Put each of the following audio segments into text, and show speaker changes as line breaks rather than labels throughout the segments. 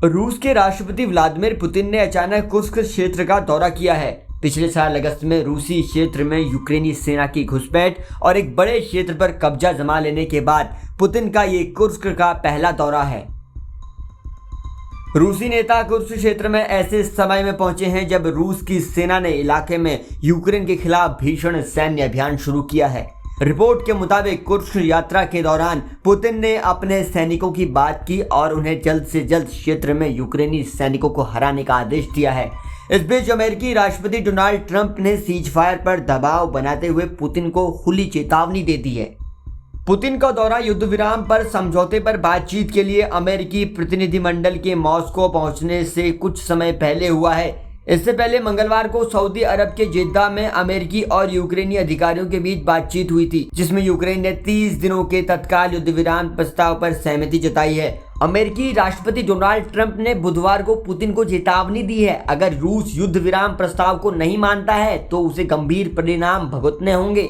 रूस के राष्ट्रपति व्लादिमीर पुतिन ने अचानक कुर्स्क क्षेत्र का दौरा किया है। पिछले साल अगस्त में रूसी क्षेत्र में यूक्रेनी सेना की घुसपैठ और एक बड़े क्षेत्र पर कब्जा जमा लेने के बाद पुतिन का ये कुर्स्क का पहला दौरा है। रूसी नेता कुर्स्क क्षेत्र में ऐसे समय में पहुंचे हैं जब रूस की सेना ने इलाके में यूक्रेन के खिलाफ भीषण सैन्य अभियान शुरू किया है। रिपोर्ट के मुताबिक कुर्स्क यात्रा के दौरान पुतिन ने अपने सैनिकों की बात की और उन्हें जल्द से जल्द क्षेत्र में यूक्रेनी सैनिकों को हराने का आदेश दिया है। इस बीच अमेरिकी राष्ट्रपति डोनाल्ड ट्रंप ने सीज फायर पर दबाव बनाते हुए पुतिन को खुली चेतावनी दे दी है। पुतिन का दौरा युद्ध विराम पर समझौते पर बातचीत के लिए अमेरिकी प्रतिनिधिमंडल के मॉस्को पहुंचने से कुछ समय पहले हुआ है। इससे पहले मंगलवार को सऊदी अरब के जेद्दा में अमेरिकी और यूक्रेनी अधिकारियों के बीच बातचीत हुई थी, जिसमें यूक्रेन ने 30 दिनों के तत्काल युद्ध विराम प्रस्ताव पर सहमति जताई है। अमेरिकी राष्ट्रपति डोनाल्ड ट्रंप ने बुधवार को पुतिन को चेतावनी दी है, अगर रूस युद्ध विराम प्रस्ताव को नहीं मानता है तो उसे गंभीर परिणाम भुगतने होंगे।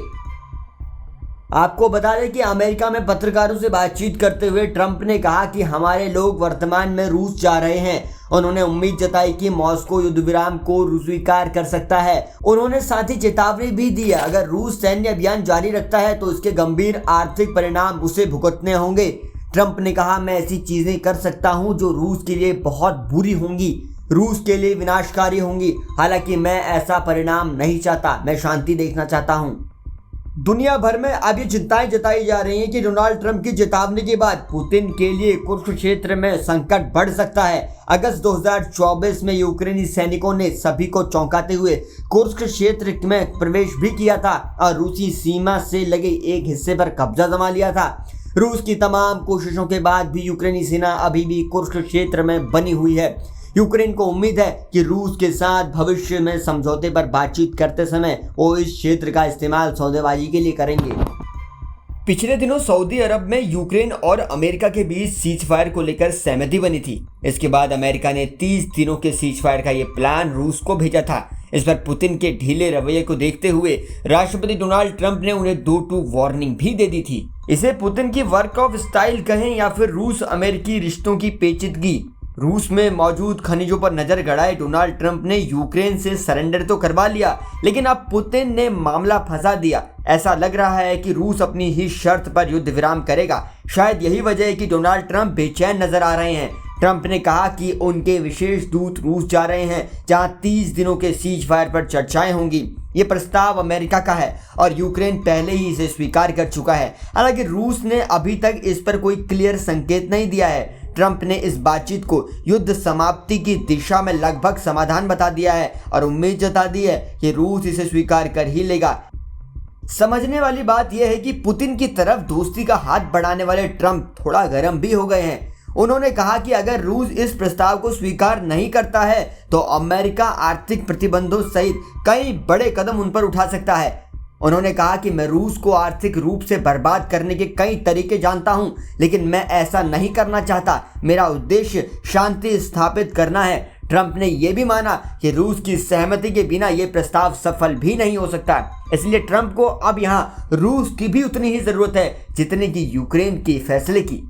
आपको बता दें कि अमेरिका में पत्रकारों से बातचीत करते हुए ट्रंप ने कहा कि हमारे लोग वर्तमान में रूस जा रहे हैं। उन्होंने उम्मीद जताई कि मॉस्को युद्ध विराम को स्वीकार कर सकता है। उन्होंने साथ ही चेतावनी भी दी है, अगर रूस सैन्य अभियान जारी रखता है तो इसके गंभीर आर्थिक परिणाम उसे भुगतने होंगे। ट्रंप ने कहा, मैं ऐसी चीजें कर सकता हूं जो रूस के लिए बहुत बुरी होंगी, रूस के लिए विनाशकारी होंगी। हालांकि मैं ऐसा परिणाम नहीं चाहता, मैं शांति देखना चाहता हूं। दुनिया भर में अब ये चिंताएं जताई जा रही हैं कि डोनाल्ड ट्रंप की चेतावनी के बाद पुतिन के लिए कुर्स्क क्षेत्र में संकट बढ़ सकता है। अगस्त 2024 में यूक्रेनी सैनिकों ने सभी को चौंकाते हुए कुर्स्क क्षेत्र में प्रवेश भी किया था और रूसी सीमा से लगे एक हिस्से पर कब्जा जमा लिया था। रूस की तमाम कोशिशों के बाद भी यूक्रेनी सेना अभी भी कुर्स्क क्षेत्र में बनी हुई है। यूक्रेन को उम्मीद है कि रूस के साथ भविष्य में समझौते पर बातचीत करते समय वो इस क्षेत्र का इस्तेमाल सौदेबाजी के लिए करेंगे। पिछले दिनों सऊदी अरब में यूक्रेन और अमेरिका के बीच सीज फायर को लेकर सहमति बनी थी। इसके बाद अमेरिका ने 30 दिनों के सीज फायर का ये प्लान रूस को भेजा था। इस पर पुतिन के ढीले रवैये को देखते हुए राष्ट्रपति डोनाल्ड ट्रंप ने उन्हें 2-2 वार्निंग भी दे दी थी। इसे पुतिन की वर्क ऑफ स्टाइल कहें या फिर रूस अमेरिकी रिश्तों की पेचीदगी। रूस में मौजूद खनिजों पर नजर गड़ाए डोनाल्ड ट्रंप ने यूक्रेन से सरेंडर तो करवा लिया, लेकिन अब पुतिन ने मामला फंसा दिया। ऐसा लग रहा है कि रूस अपनी ही शर्त पर युद्ध विराम करेगा। शायद यही वजह है कि डोनाल्ड ट्रंप बेचैन नजर आ रहे हैं। ट्रंप ने कहा कि उनके विशेष दूत रूस जा रहे हैं, जहां 30 दिनों के सीज फायर पर चर्चाएं होंगी। ये प्रस्ताव अमेरिका का है और यूक्रेन पहले ही इसे स्वीकार कर चुका है। हालांकि रूस ने अभी तक इस पर कोई क्लियर संकेत नहीं दिया है। ट्रंप ने इस बातचीत को युद्ध समाप्ति की दिशा में लगभग समाधान बता दिया है और उम्मीद जता दी है कि रूस इसे स्वीकार कर ही लेगा। समझने वाली बात यह है कि पुतिन की तरफ दोस्ती का हाथ बढ़ाने वाले ट्रंप थोड़ा गर्म भी हो गए हैं। उन्होंने कहा कि अगर रूस इस प्रस्ताव को स्वीकार नहीं करता है तो अमेरिका आर्थिक प्रतिबंधों सहित कई बड़े कदम उन पर उठा सकता है। उन्होंने कहा कि मैं रूस को आर्थिक रूप से बर्बाद करने के कई तरीके जानता हूं, लेकिन मैं ऐसा नहीं करना चाहता। मेरा उद्देश्य शांति स्थापित करना है। ट्रंप ने यह भी माना कि रूस की सहमति के बिना यह प्रस्ताव सफल भी नहीं हो सकता। इसलिए ट्रंप को अब यहां रूस की भी उतनी ही जरूरत है जितनी कि यूक्रेन के फैसले की।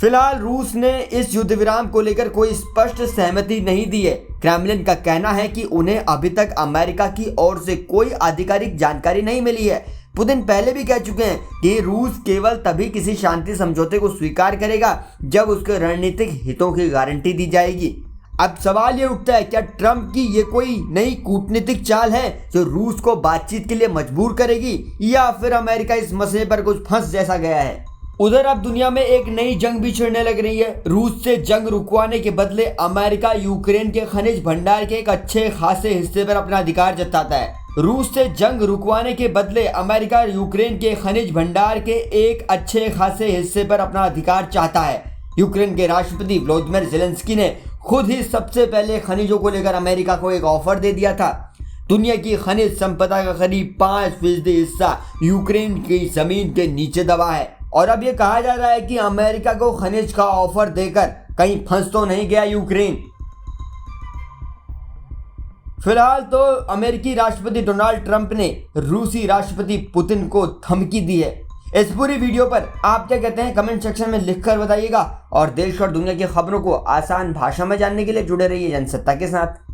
फिलहाल रूस ने इस युद्ध विराम को लेकर कोई स्पष्ट सहमति नहीं दी है। क्रेमलिन का कहना है कि उन्हें अभी तक अमेरिका की ओर से कोई आधिकारिक जानकारी नहीं मिली है। पुतिन पहले भी कह चुके हैं कि रूस केवल तभी किसी शांति समझौते को स्वीकार करेगा जब उसके रणनीतिक हितों की गारंटी दी जाएगी। अब सवाल ये उठता है, क्या ट्रंप की ये कोई नई कूटनीतिक चाल है जो रूस को बातचीत के लिए मजबूर करेगी, या फिर अमेरिका इस मसले पर कुछ फंस जैसा गया है। उधर अब दुनिया में एक नई जंग भी छिड़ने लग रही है। रूस से जंग रुकवाने के बदले अमेरिका यूक्रेन के खनिज भंडार के एक अच्छे खासे हिस्से पर अपना अधिकार जताता है। रूस से जंग रुकवाने के बदले अमेरिका यूक्रेन के खनिज भंडार के एक अच्छे खासे हिस्से पर अपना अधिकार चाहता है। यूक्रेन के राष्ट्रपति व्लादिमीर ज़ेलेंस्की ने खुद ही सबसे पहले खनिजों को लेकर अमेरिका को एक ऑफर दे दिया था। दुनिया की खनिज संपदा का करीब 5% हिस्सा यूक्रेन की जमीन के नीचे दबा है और अब ये कहा जा रहा है कि अमेरिका को खनिज का ऑफर देकर कहीं फंस तो नहीं गया यूक्रेन। फिलहाल तो अमेरिकी राष्ट्रपति डोनाल्ड ट्रंप ने रूसी राष्ट्रपति पुतिन को धमकी दी है। इस पूरी वीडियो पर आप क्या कहते हैं कमेंट सेक्शन में लिखकर बताइएगा और देश और दुनिया की खबरों को आसान भाषा में जानने के लिए जुड़े रहिए जनसत्ता के साथ।